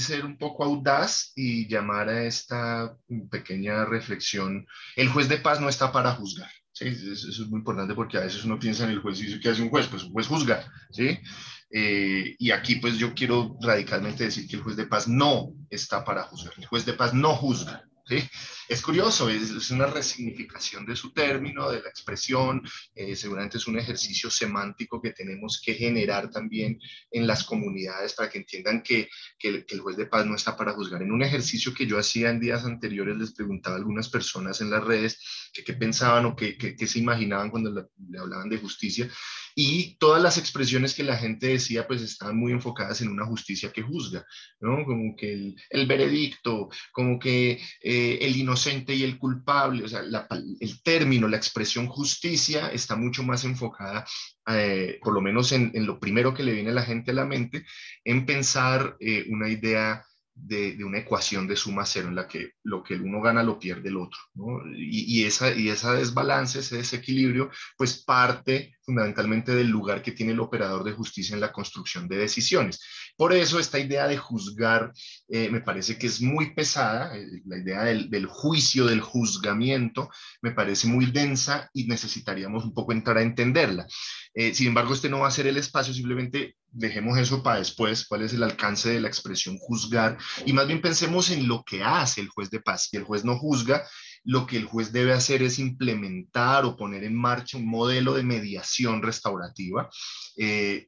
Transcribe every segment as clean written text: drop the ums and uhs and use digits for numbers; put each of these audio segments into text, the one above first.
ser un poco audaz y llamar a esta pequeña reflexión. El juez de paz no está para juzgar. ¿Sí? Eso es muy importante porque a veces uno piensa en el juez y dice, ¿qué hace un juez? Pues un juez juzga, ¿sí? Y aquí pues yo quiero radicalmente decir que el juez de paz no está para juzgar. El juez de paz no juzga, ¿sí? Es curioso, es una resignificación de su término, de la expresión, seguramente es un ejercicio semántico que tenemos que generar también en las comunidades para que entiendan que el juez de paz no está para juzgar. En un ejercicio que yo hacía en días anteriores, les preguntaba a algunas personas en las redes que qué pensaban o qué se imaginaban cuando le hablaban de justicia, y todas las expresiones que la gente decía pues estaban muy enfocadas en una justicia que juzga, ¿no? Como que el veredicto, como que el inocente y el culpable, o sea, el término, la expresión justicia está mucho más enfocada, por lo menos en lo primero que le viene a la gente a la mente, en pensar una idea de una ecuación de suma cero en la que lo que el uno gana lo pierde el otro, ¿no? Esa desbalance, ese desequilibrio, pues parte fundamentalmente del lugar que tiene el operador de justicia en la construcción de decisiones. Por eso esta idea de juzgar me parece que es muy pesada, la idea del juicio, del juzgamiento, me parece muy densa y necesitaríamos un poco entrar a entenderla. Sin embargo, este no va a ser el espacio, simplemente dejemos eso para después, cuál es el alcance de la expresión juzgar, y más bien pensemos en lo que hace el juez de paz. Y el juez no juzga, lo que el juez debe hacer es implementar o poner en marcha un modelo de mediación restaurativa.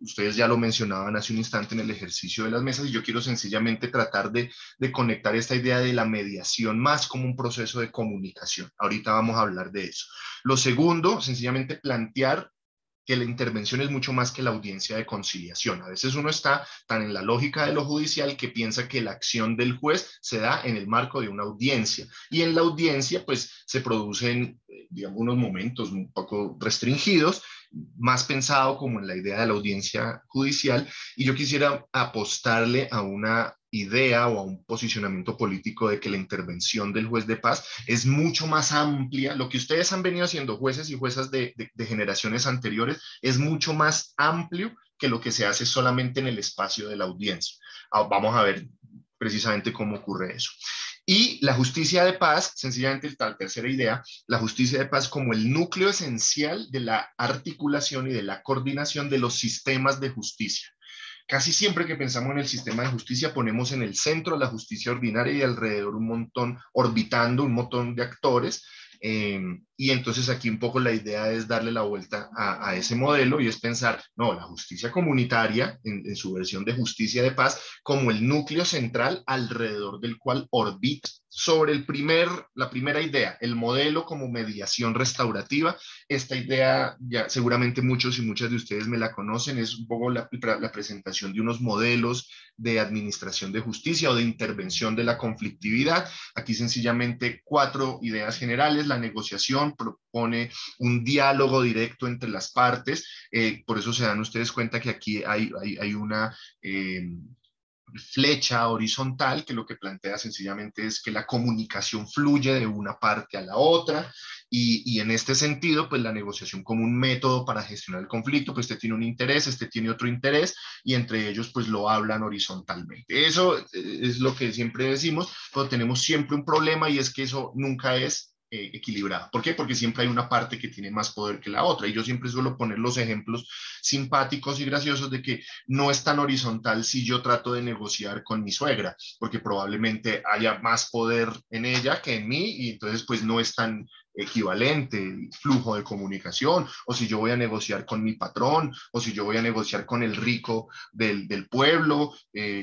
Ustedes ya lo mencionaban hace un instante en el ejercicio de las mesas, y yo quiero sencillamente tratar de conectar esta idea de la mediación más como un proceso de comunicación. Ahorita vamos a hablar de eso. Lo segundo, sencillamente plantear que la intervención es mucho más que la audiencia de conciliación. A veces uno está tan en la lógica de lo judicial que piensa que la acción del juez se da en el marco de una audiencia, y en la audiencia pues se producen, digamos, unos momentos un poco restringidos, más pensado como en la idea de la audiencia judicial, y yo quisiera apostarle a una idea o a un posicionamiento político de que la intervención del juez de paz es mucho más amplia. Lo que ustedes han venido haciendo, jueces y juezas de generaciones anteriores, es mucho más amplio que lo que se hace solamente en el espacio de la audiencia. Vamos a ver precisamente cómo ocurre eso. Y la justicia de paz, sencillamente esta tercera idea, la justicia de paz como el núcleo esencial de la articulación y de la coordinación de los sistemas de justicia. Casi siempre que pensamos en el sistema de justicia ponemos en el centro la justicia ordinaria y alrededor un montón, orbitando un montón de actores. Y entonces aquí un poco la idea es darle la vuelta a ese modelo, y es pensar, no, la justicia comunitaria en su versión de justicia de paz como el núcleo central alrededor del cual orbita sobre la primera idea, el modelo como mediación restaurativa. Esta idea ya seguramente muchos y muchas de ustedes me la conocen, es un poco la presentación de unos modelos de administración de justicia o de intervención de la conflictividad. Aquí sencillamente cuatro ideas generales. La negociación propone un diálogo directo entre las partes, por eso se dan ustedes cuenta que aquí hay una flecha horizontal que lo que plantea sencillamente es que la comunicación fluye de una parte a la otra, y en este sentido pues la negociación como un método para gestionar el conflicto, pues este tiene un interés, este tiene otro interés, y entre ellos pues lo hablan horizontalmente. Eso es lo que siempre decimos, pero tenemos siempre un problema, y es que eso nunca es equilibrado. ¿Por qué? Porque siempre hay una parte que tiene más poder que la otra, y yo siempre suelo poner los ejemplos simpáticos y graciosos de que no es tan horizontal si yo trato de negociar con mi suegra, porque probablemente haya más poder en ella que en mí, y entonces pues no es tan equivalente el flujo de comunicación, o si yo voy a negociar con mi patrón, o si yo voy a negociar con el rico del pueblo,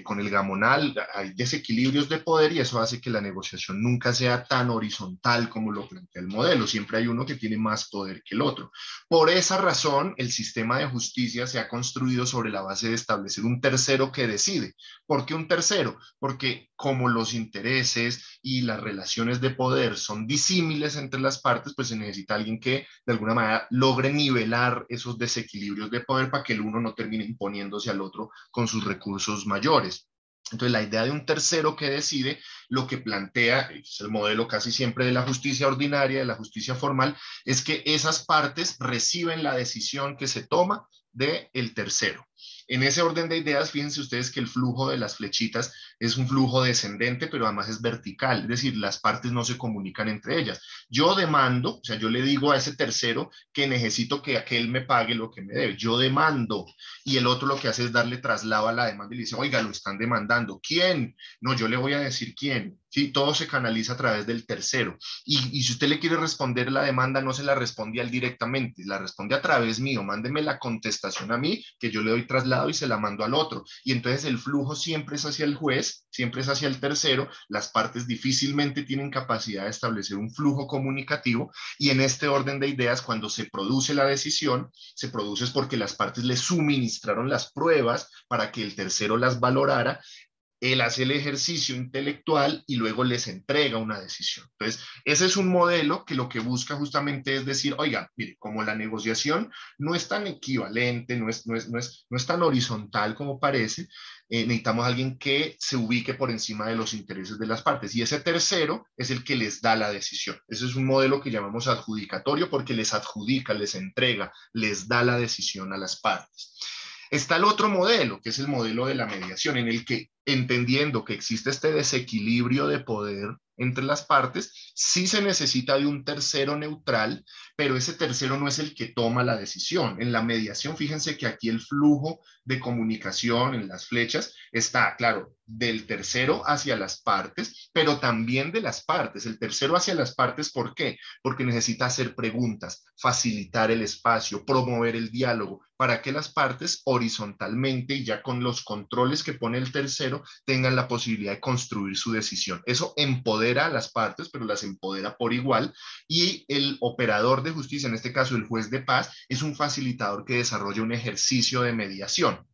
con el gamonal, hay desequilibrios de poder, y eso hace que la negociación nunca sea tan horizontal como lo plantea el modelo, siempre hay uno que tiene más poder que el otro. Por esa razón, el sistema de justicia se ha construido sobre la base de establecer un tercero que decide. ¿Por qué un tercero? Porque como los intereses y las relaciones de poder son disímiles entre las partes, pues se necesita alguien que de alguna manera logre nivelar esos desequilibrios de poder para que el uno no termine imponiéndose al otro con sus recursos mayores. Entonces, la idea de un tercero que decide, lo que plantea, es el modelo casi siempre de la justicia ordinaria, de la justicia formal, es que esas partes reciben la decisión que se toma del tercero. En ese orden de ideas, fíjense ustedes que el flujo de las flechitas es un flujo descendente, pero además es vertical, es decir, las partes no se comunican entre ellas. Yo demando, o sea, yo le digo a ese tercero que necesito que aquel me pague lo que me debe. Yo demando, y el otro lo que hace es darle traslado a la demanda y le dice, oiga, lo están demandando. ¿Quién? No, yo le voy a decir quién. Sí, todo se canaliza a través del tercero. Y si usted le quiere responder la demanda, no se la responde al directamente, la responde a través mío. Mándeme la contestación a mí, que yo le doy traslado y se la mando al otro. Y entonces el flujo siempre es hacia el juez, siempre es hacia el tercero. Las partes difícilmente tienen capacidad de establecer un flujo comunicativo. Y en este orden de ideas, cuando se produce la decisión, se produce es porque las partes le suministraron las pruebas para que el tercero las valorara. Él hace el ejercicio intelectual y luego les entrega una decisión. Entonces, ese es un modelo que lo que busca justamente es decir, oiga, mire, como la negociación no es tan equivalente, no es tan horizontal como parece, necesitamos a alguien que se ubique por encima de los intereses de las partes. Y ese tercero es el que les da la decisión. Ese es un modelo que llamamos adjudicatorio porque les adjudica, les entrega, les da la decisión a las partes. Está el otro modelo, que es el modelo de la mediación, en el que, entendiendo que existe este desequilibrio de poder entre las partes, sí se necesita de un tercero neutral, pero ese tercero no es el que toma la decisión. En la mediación, fíjense que aquí el flujo de comunicación en las flechas está, claro, del tercero hacia las partes, pero también de las partes. El tercero hacia las partes, ¿por qué? Porque necesita hacer preguntas, facilitar el espacio, promover el diálogo, para que las partes horizontalmente y ya con los controles que pone el tercero tengan la posibilidad de construir su decisión. Eso empodera a las partes, pero las empodera por igual, y el operador de justicia, en este caso el juez de paz, es un facilitador que desarrolla un ejercicio de mediación.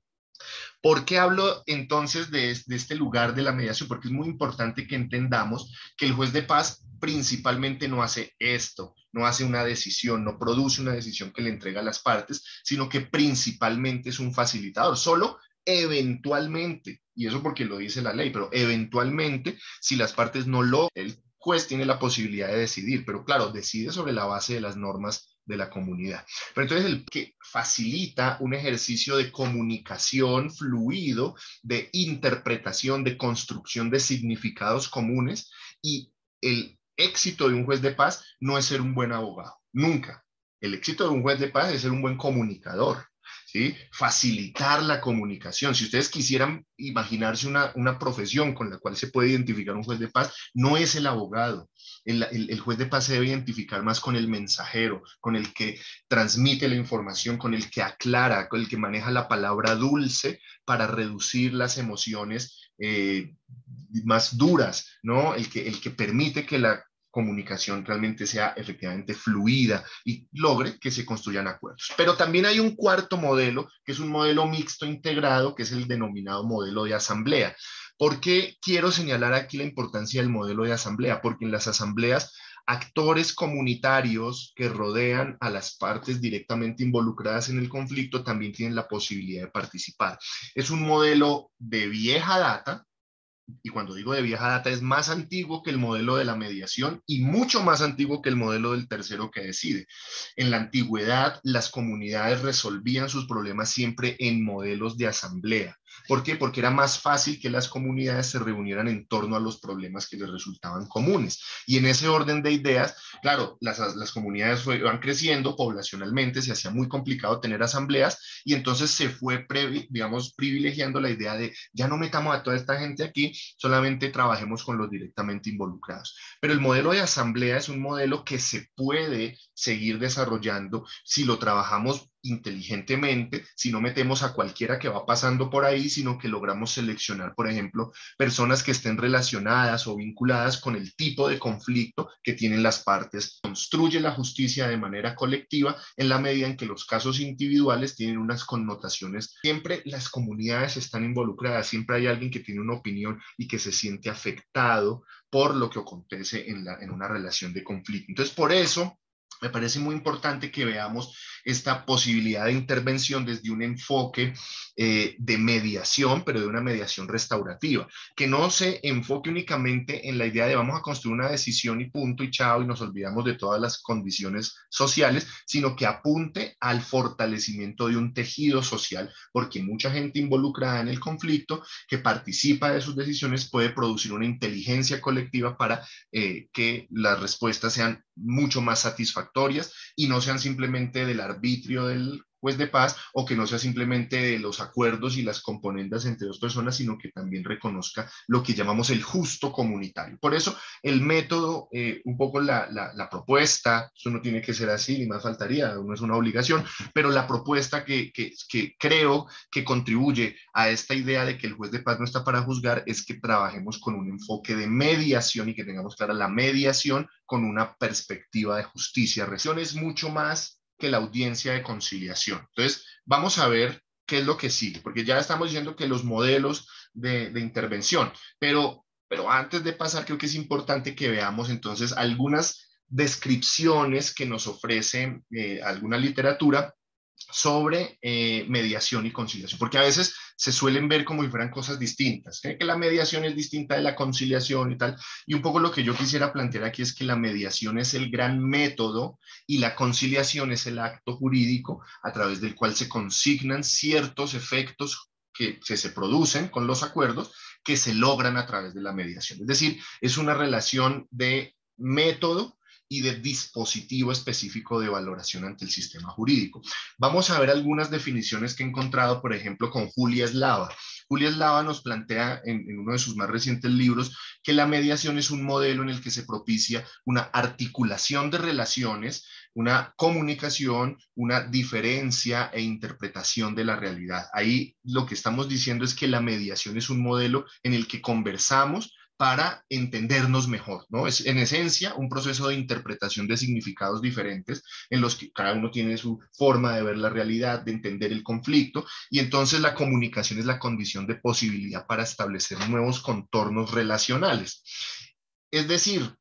¿Por qué hablo entonces de este lugar de la mediación? Porque es muy importante que entendamos que el juez de paz principalmente no hace esto, no hace una decisión, no produce una decisión que le entrega a las partes, sino que principalmente es un facilitador. Solo eventualmente, y eso porque lo dice la ley, pero eventualmente, si las partes no lo, el juez tiene la posibilidad de decidir, pero claro, decide sobre la base de las normas de la comunidad. Pero entonces el que facilita un ejercicio de comunicación fluido, de interpretación, de construcción de significados comunes, y el éxito de un juez de paz no es ser un buen abogado, nunca. El éxito de un juez de paz es ser un buen comunicador. ¿Sí? Facilitar la comunicación. Si ustedes quisieran imaginarse una profesión con la cual se puede identificar un juez de paz, no es el abogado. El juez de paz se debe identificar más con el mensajero, con el que transmite la información, con el que aclara, con el que maneja la palabra dulce para reducir las emociones más duras, ¿no? El que permite que la comunicación realmente sea efectivamente fluida y logre que se construyan acuerdos. Pero también hay un cuarto modelo, que es un modelo mixto integrado, que es el denominado modelo de asamblea. ¿Por qué quiero señalar aquí la importancia del modelo de asamblea? Porque en las asambleas actores comunitarios que rodean a las partes directamente involucradas en el conflicto también tienen la posibilidad de participar. Es un modelo de vieja data, y cuando digo de vieja data es más antiguo que el modelo de la mediación y mucho más antiguo que el modelo del tercero que decide. En la antigüedad, las comunidades resolvían sus problemas siempre en modelos de asamblea. ¿Por qué? Porque era más fácil que las comunidades se reunieran en torno a los problemas que les resultaban comunes. Y en ese orden de ideas, claro, las comunidades van creciendo poblacionalmente, se hacía muy complicado tener asambleas y entonces se fue, digamos, privilegiando la idea de ya no metamos a toda esta gente aquí, solamente trabajemos con los directamente involucrados. Pero el modelo de asamblea es un modelo que se puede seguir desarrollando si lo trabajamos inteligentemente, si no metemos a cualquiera que va pasando por ahí, sino que logramos seleccionar, por ejemplo, personas que estén relacionadas o vinculadas con el tipo de conflicto que tienen las partes. Construye la justicia de manera colectiva en la medida en que los casos individuales tienen unas connotaciones. Siempre las comunidades están involucradas, siempre hay alguien que tiene una opinión y que se siente afectado por lo que acontece en una relación de conflicto. Entonces, por eso me parece muy importante que veamos esta posibilidad de intervención desde un enfoque de mediación, pero de una mediación restaurativa, que no se enfoque únicamente en la idea de vamos a construir una decisión y punto y chao y nos olvidamos de todas las condiciones sociales, sino que apunte al fortalecimiento de un tejido social, porque mucha gente involucrada en el conflicto que participa de sus decisiones puede producir una inteligencia colectiva para que las respuestas sean mucho más satisfactorias y no sean simplemente del arbitrio del juez de paz, o que no sea simplemente de los acuerdos y las componendas entre dos personas, sino que también reconozca lo que llamamos el justo comunitario. Por eso el método, un poco la propuesta, eso no tiene que ser así, ni más faltaría, no es una obligación, pero la propuesta que creo que contribuye a esta idea de que el juez de paz no está para juzgar es que trabajemos con un enfoque de mediación y que tengamos clara la mediación con una perspectiva de justicia. Reacción es mucho más que la audiencia de conciliación. Entonces, vamos a ver qué es lo que sigue, porque ya estamos diciendo que los modelos de intervención, pero antes de pasar, creo que es importante que veamos entonces algunas descripciones que nos ofrece alguna literatura sobre mediación y conciliación, porque a veces se suelen ver como si fueran cosas distintas, que la mediación es distinta de la conciliación y tal, y un poco lo que yo quisiera plantear aquí es que la mediación es el gran método y la conciliación es el acto jurídico a través del cual se consignan ciertos efectos que se producen con los acuerdos que se logran a través de la mediación. Es decir, es una relación de método y de dispositivo específico de valoración ante el sistema jurídico. Vamos a ver algunas definiciones que he encontrado, por ejemplo, con Julia Eslava. Julia Eslava nos plantea en uno de sus más recientes libros que la mediación es un modelo en el que se propicia una articulación de relaciones, una comunicación, una diferencia e interpretación de la realidad. Ahí lo que estamos diciendo es que la mediación es un modelo en el que conversamos para entendernos mejor, ¿no? Es en esencia un proceso de interpretación de significados diferentes en los que cada uno tiene su forma de ver la realidad, de entender el conflicto, y entonces la comunicación es la condición de posibilidad para establecer nuevos contornos relacionales. Es decir,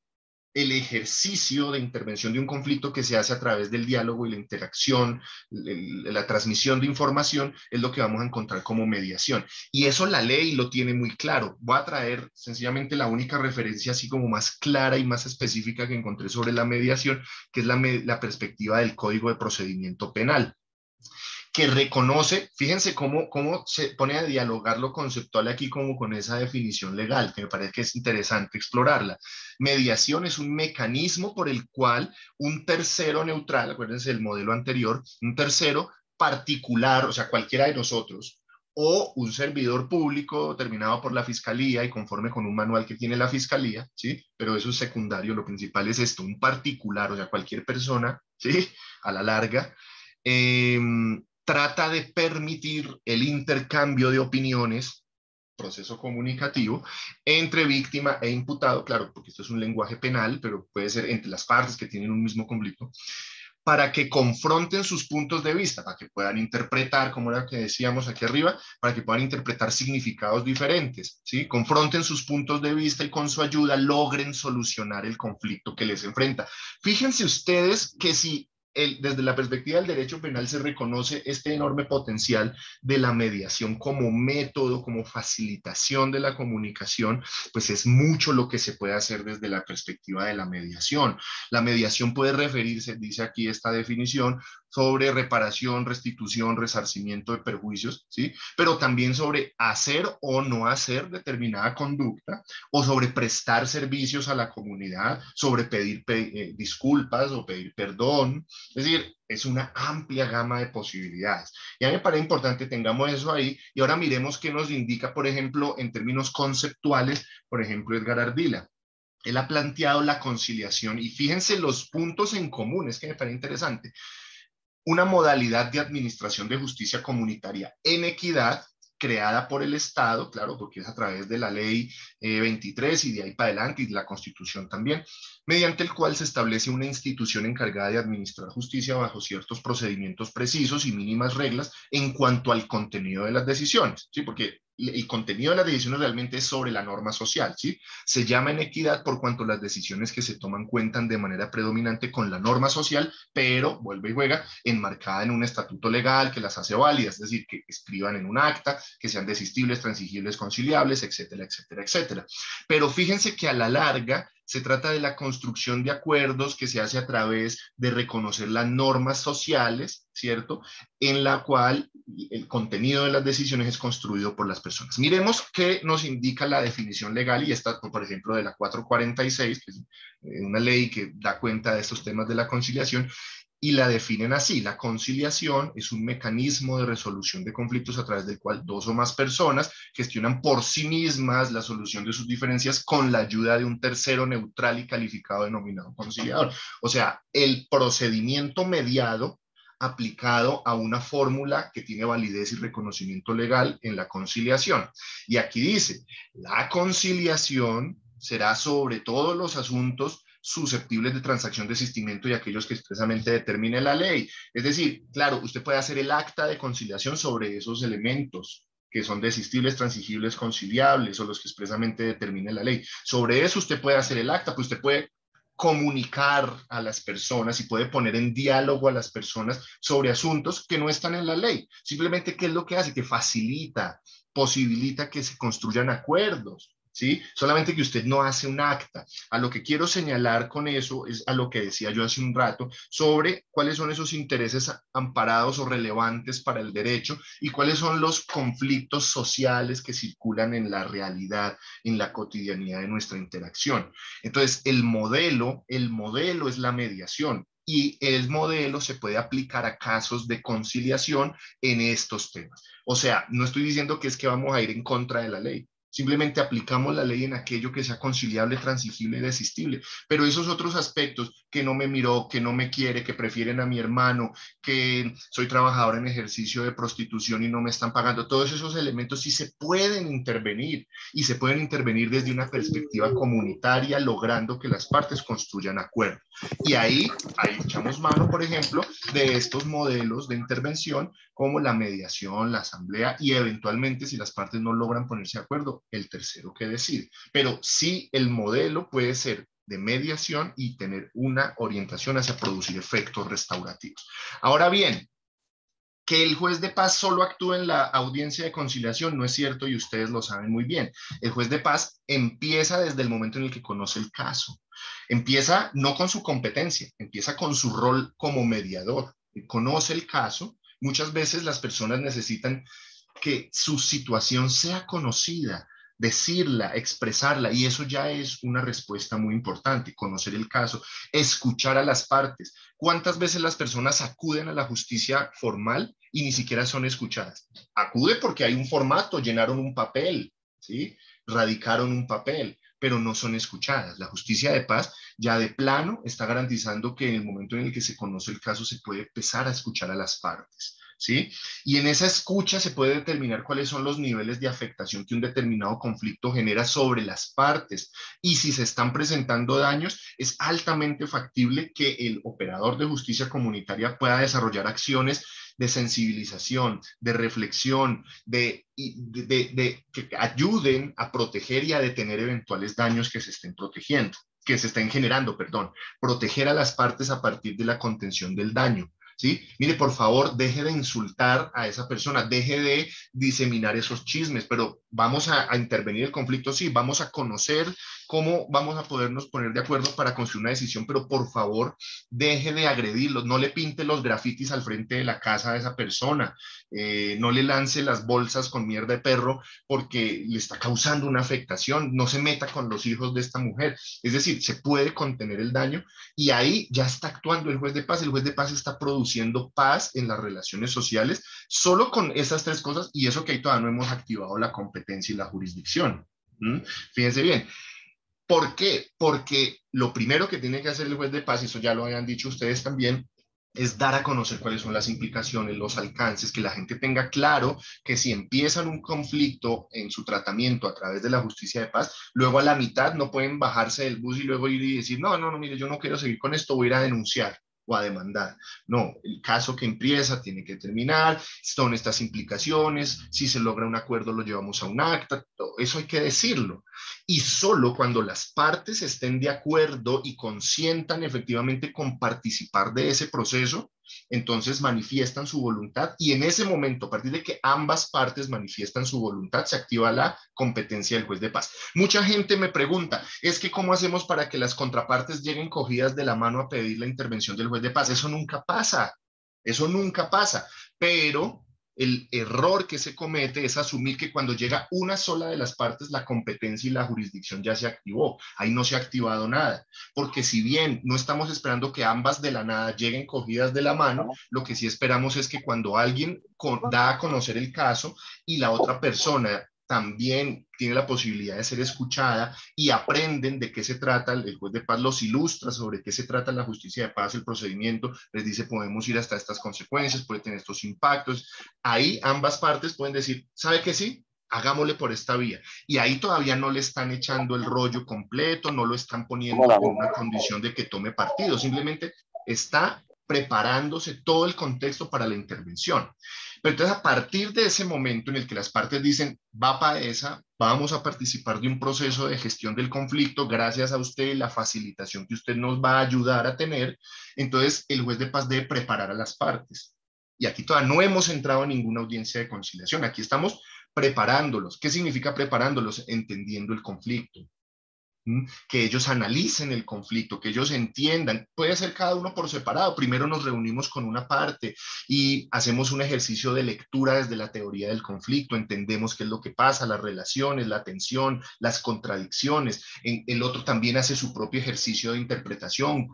el ejercicio de intervención de un conflicto que se hace a través del diálogo y la interacción, la transmisión de información, es lo que vamos a encontrar como mediación. Y eso la ley lo tiene muy claro. Voy a traer sencillamente la única referencia así como más clara y más específica que encontré sobre la mediación, que es la perspectiva del Código de Procedimiento Penal, que reconoce, fíjense cómo se pone a dialogar lo conceptual aquí como con esa definición legal, que me parece que es interesante explorarla. Mediación es un mecanismo por el cual un tercero neutral, acuérdense del modelo anterior, un tercero particular, o sea, cualquiera de nosotros, o un servidor público terminado por la fiscalía y conforme con un manual que tiene la fiscalía, ¿sí? Pero eso es secundario, lo principal es esto, un particular, o sea, cualquier persona, ¿sí? A la larga, eh, trata de permitir el intercambio de opiniones, proceso comunicativo, entre víctima e imputado, claro, porque esto es un lenguaje penal, pero puede ser entre las partes que tienen un mismo conflicto, para que confronten sus puntos de vista, para que puedan interpretar, como era que decíamos aquí arriba, para que puedan interpretar significados diferentes, ¿sí? Confronten sus puntos de vista y con su ayuda logren solucionar el conflicto que les enfrenta. Fíjense ustedes que si desde la perspectiva del derecho penal se reconoce este enorme potencial de la mediación como método, como facilitación de la comunicación, pues es mucho lo que se puede hacer desde la perspectiva de la mediación. La mediación puede referirse, dice aquí esta definición, sobre reparación, restitución, resarcimiento de perjuicios, ¿sí? Pero también sobre hacer o no hacer determinada conducta, o sobre prestar servicios a la comunidad, sobre pedir disculpas o pedir perdón. Es decir, es una amplia gama de posibilidades. Y a mí me parece importante tengamos eso ahí, y ahora miremos qué nos indica, por ejemplo, en términos conceptuales, por ejemplo, Edgar Ardila. Él ha planteado la conciliación y fíjense los puntos en común, es que me parece interesante. Una modalidad de administración de justicia comunitaria en equidad, creada por el Estado, claro, porque es a través de la ley 23 y de ahí para adelante y de la Constitución también, mediante el cual se establece una institución encargada de administrar justicia bajo ciertos procedimientos precisos y mínimas reglas en cuanto al contenido de las decisiones, ¿sí? Porque el contenido de las decisiones realmente es sobre la norma social, ¿sí? Se llama en equidad por cuanto las decisiones que se toman cuentan de manera predominante con la norma social, pero, vuelve y juega, enmarcada en un estatuto legal que las hace válidas, es decir, que escriban en un acta, que sean desistibles, transigibles, conciliables, etcétera, etcétera, etcétera. Pero fíjense que a la larga se trata de la construcción de acuerdos que se hace a través de reconocer las normas sociales, ¿cierto? En la cual el contenido de las decisiones es construido por las personas. Miremos qué nos indica la definición legal, y esta, por ejemplo, de la 446, que es una ley que da cuenta de estos temas de la conciliación, y la definen así: la conciliación es un mecanismo de resolución de conflictos a través del cual dos o más personas gestionan por sí mismas la solución de sus diferencias con la ayuda de un tercero neutral y calificado denominado conciliador. O sea, el procedimiento mediado aplicado a una fórmula que tiene validez y reconocimiento legal en la conciliación. Y aquí dice: la conciliación será sobre todos los asuntos susceptibles de transacción, desistimiento y aquellos que expresamente determine la ley. Es decir, claro, usted puede hacer el acta de conciliación sobre esos elementos que son desistibles, transigibles, conciliables, o los que expresamente determine la ley. Sobre eso usted puede hacer el acta, pues usted puede comunicar a las personas y puede poner en diálogo a las personas sobre asuntos que no están en la ley. Simplemente, ¿qué es lo que hace? Que facilita, posibilita que se construyan acuerdos. ¿Sí? Solamente que usted no hace un acta. A lo que quiero señalar con eso es a lo que decía yo hace un rato sobre cuáles son esos intereses amparados o relevantes para el derecho y cuáles son los conflictos sociales que circulan en la realidad, en la cotidianidad de nuestra interacción. Entonces, el modelo es la mediación. Y el modelo se puede aplicar a casos de conciliación en estos temas. O sea, no estoy diciendo que es que vamos a ir en contra de la ley. Simplemente aplicamos la ley en aquello que sea conciliable, transigible y desistible. Pero esos otros aspectos, que no me miró, que no me quiere, que prefieren a mi hermano, que soy trabajador en ejercicio de prostitución y no me están pagando, todos esos elementos sí se pueden intervenir, y se pueden intervenir desde una perspectiva comunitaria, logrando que las partes construyan acuerdos. Y ahí echamos mano, por ejemplo, de estos modelos de intervención como la mediación, la asamblea, y eventualmente, si las partes no logran ponerse de acuerdo, el tercero que decide. Pero sí, el modelo puede ser de mediación y tener una orientación hacia producir efectos restaurativos. Ahora bien, que el juez de paz solo actúa en la audiencia de conciliación no es cierto, y ustedes lo saben muy bien. El juez de paz empieza desde el momento en el que conoce el caso. Empieza no con su competencia, empieza con su rol como mediador. Conoce el caso. Muchas veces las personas necesitan que su situación sea conocida, decirla, expresarla, y eso ya es una respuesta muy importante: conocer el caso, escuchar a las partes. ¿Cuántas veces las personas acuden a la justicia formal y ni siquiera son escuchadas? Acude porque hay un formato, llenaron un papel, ¿sí? Radicaron un papel, pero no son escuchadas. La justicia de paz ya de plano está garantizando que en el momento en el que se conoce el caso se puede empezar a escuchar a las partes. ¿Sí? Y en esa escucha se puede determinar cuáles son los niveles de afectación que un determinado conflicto genera sobre las partes. Y si se están presentando daños, es altamente factible que el operador de justicia comunitaria pueda desarrollar acciones de sensibilización, de reflexión, que ayuden a proteger y a detener eventuales daños que se estén protegiendo, que se estén generando, perdón, proteger a las partes a partir de la contención del daño. ¿Sí? Mire, por favor, deje de insultar a esa persona, deje de diseminar esos chismes, pero vamos a intervenir el conflicto, sí, vamos a conocer cómo vamos a podernos poner de acuerdo para construir una decisión, pero por favor, deje de agredirlos, no le pinte los grafitis al frente de la casa de esa persona, no le lance las bolsas con mierda de perro porque le está causando una afectación, no se meta con los hijos de esta mujer. Es decir, se puede contener el daño, y ahí ya está actuando el juez de paz. El juez de paz está produciendo paz en las relaciones sociales solo con esas tres cosas, y eso que ahí todavía no hemos activado la competencia y la jurisdicción. ¿Mm? Fíjense bien. ¿Por qué? Porque lo primero que tiene que hacer el juez de paz, y eso ya lo habían dicho ustedes también, es dar a conocer cuáles son las implicaciones, los alcances, que la gente tenga claro que si empiezan un conflicto en su tratamiento a través de la justicia de paz, luego a la mitad no pueden bajarse del bus y luego ir y decir: no, no, no, mire, yo no quiero seguir con esto, voy a ir a denunciar o a demandar. No, el caso que empieza tiene que terminar, son estas implicaciones, si se logra un acuerdo lo llevamos a un acta, todo eso hay que decirlo. Y solo cuando las partes estén de acuerdo y consientan efectivamente con participar de ese proceso, entonces manifiestan su voluntad y en ese momento, a partir de que ambas partes manifiestan su voluntad, se activa la competencia del juez de paz. Mucha gente me pregunta, es que ¿cómo hacemos para que las contrapartes lleguen cogidas de la mano a pedir la intervención del juez de paz? Eso nunca pasa, pero el error que se comete es asumir que cuando llega una sola de las partes, la competencia y la jurisdicción ya se activó. Ahí no se ha activado nada, porque si bien no estamos esperando que ambas de la nada lleguen cogidas de la mano, lo que sí esperamos es que cuando alguien da a conocer el caso y la otra persona también tiene la posibilidad de ser escuchada y aprenden de qué se trata, el juez de paz los ilustra sobre qué se trata la justicia de paz, el procedimiento, les dice podemos ir hasta estas consecuencias, puede tener estos impactos. Ahí ambas partes pueden decir, ¿sabe que sí? Hagámosle por esta vía. Y ahí todavía no le están echando el rollo completo, no lo están poniendo en una condición de que tome partido, simplemente está preparándose todo el contexto para la intervención. Pero entonces a partir de ese momento en el que las partes dicen, va para esa, vamos a participar de un proceso de gestión del conflicto, gracias a usted, la facilitación que usted nos va a ayudar a tener, entonces el juez de paz debe preparar a las partes. Y aquí todavía no hemos entrado en ninguna audiencia de conciliación, aquí estamos preparándolos. ¿Qué significa preparándolos? Entendiendo el conflicto, que ellos analicen el conflicto, que ellos entiendan. Puede ser cada uno por separado. Primero nos reunimos con una parte y hacemos un ejercicio de lectura desde la teoría del conflicto, entendemos qué es lo que pasa, las relaciones, la tensión, las contradicciones. El otro también hace su propio ejercicio de interpretación,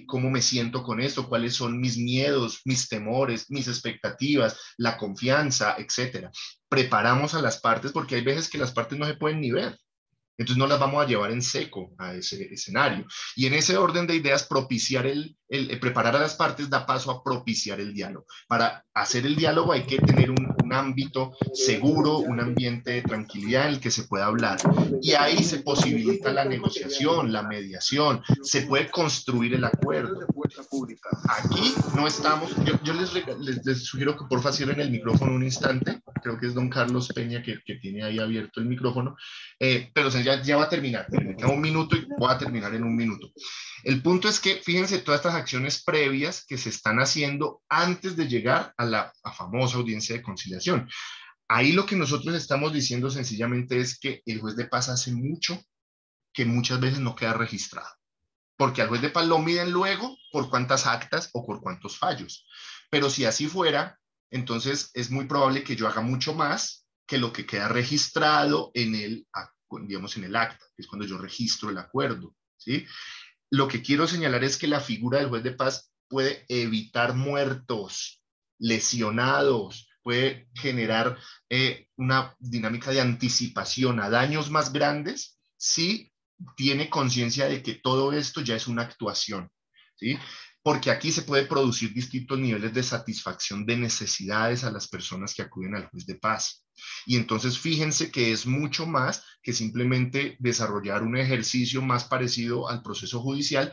cómo me siento con esto, cuáles son mis miedos, mis temores, mis expectativas, la confianza, etcétera. Preparamos a las partes porque hay veces que las partes no se pueden ni ver. Entonces no las vamos a llevar en seco a ese escenario. Y en ese orden de ideas, propiciar preparar a las partes da paso a propiciar el diálogo. Para hacer el diálogo hay que tener un ámbito seguro, un ambiente de tranquilidad en el que se pueda hablar. Y ahí se posibilita la negociación, la mediación, se puede construir el acuerdo. Aquí no estamos, yo les sugiero que porfa cierren el micrófono un instante, creo que es don Carlos Peña que tiene ahí abierto el micrófono, pero ya va a terminar, me queda un minuto y voy a terminar en un minuto. El punto es que fíjense todas estas acciones previas que se están haciendo antes de llegar a la famosa audiencia de conciliación. Ahí lo que nosotros estamos diciendo sencillamente es que el juez de paz hace mucho que muchas veces no queda registrado, porque al juez de paz lo miden luego por cuántas actas o por cuántos fallos. Pero si así fuera, entonces es muy probable que yo haga mucho más que lo que queda registrado en digamos, en el acta, que es cuando yo registro el acuerdo, ¿sí? Lo que quiero señalar es que la figura del juez de paz puede evitar muertos, lesionados, puede generar una dinámica de anticipación a daños más grandes si tiene conciencia de que todo esto ya es una actuación, ¿sí? Porque aquí se puede producir distintos niveles de satisfacción de necesidades a las personas que acuden al juez de paz. Y entonces fíjense que es mucho más que simplemente desarrollar un ejercicio más parecido al proceso judicial.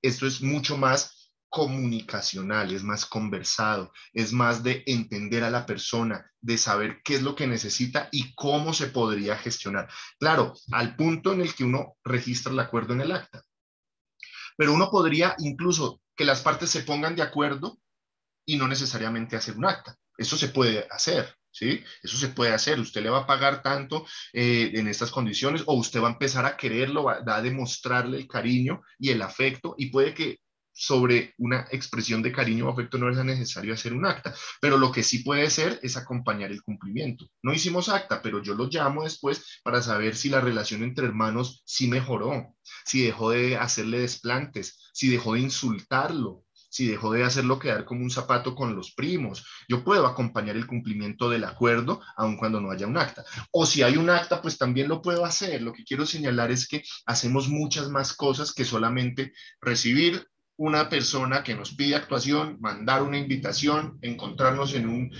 Esto es mucho más comunicacional, es más conversado, es más de entender a la persona, de saber qué es lo que necesita y cómo se podría gestionar. Claro, al punto en el que uno registra el acuerdo en el acta. Pero uno podría incluso que las partes se pongan de acuerdo y no necesariamente hacer un acta. Eso se puede hacer, ¿sí? Eso se puede hacer. Usted le va a pagar tanto en estas condiciones o usted va a empezar a quererlo, va a demostrarle el cariño y el afecto y puede que sobre una expresión de cariño o afecto no es necesario hacer un acta, pero lo que sí puede ser es acompañar el cumplimiento. No hicimos acta, pero yo lo llamo después para saber si la relación entre hermanos sí mejoró, si dejó de hacerle desplantes, si dejó de insultarlo, si dejó de hacerlo quedar como un zapato con los primos. Yo puedo acompañar el cumplimiento del acuerdo, aun cuando no haya un acta. O si hay un acta, pues también lo puedo hacer. Lo que quiero señalar es que hacemos muchas más cosas que solamente recibir una persona que nos pide actuación, mandar una invitación, encontrarnos en un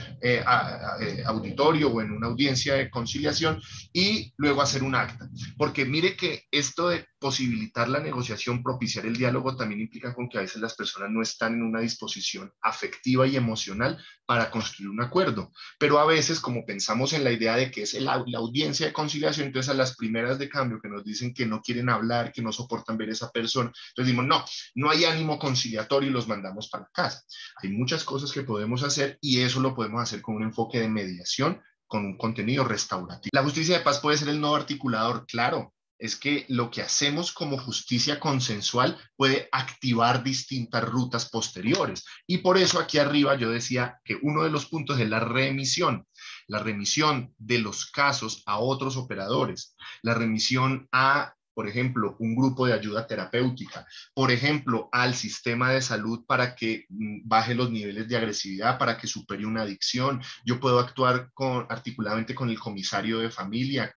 auditorio o en una audiencia de conciliación y luego hacer un acta. Porque mire que esto de posibilitar la negociación, propiciar el diálogo, también implica con que a veces las personas no están en una disposición afectiva y emocional para construir un acuerdo. Pero a veces, como pensamos en la idea de que es la audiencia de conciliación, entonces a las primeras de cambio que nos dicen que no quieren hablar, que no soportan ver a esa persona, entonces decimos, no, no hay ánimo conciliatorio y los mandamos para casa. Hay muchas cosas que podemos hacer y eso lo podemos hacer con un enfoque de mediación, con un contenido restaurativo. La justicia de paz puede ser el nodo articulador, claro. Es que lo que hacemos como justicia consensual puede activar distintas rutas posteriores. Y por eso aquí arriba yo decía que uno de los puntos es la remisión de los casos a otros operadores, la remisión a, por ejemplo, un grupo de ayuda terapéutica, por ejemplo, al sistema de salud para que baje los niveles de agresividad, para que supere una adicción. Yo puedo actuar articuladamente con el comisario de familia,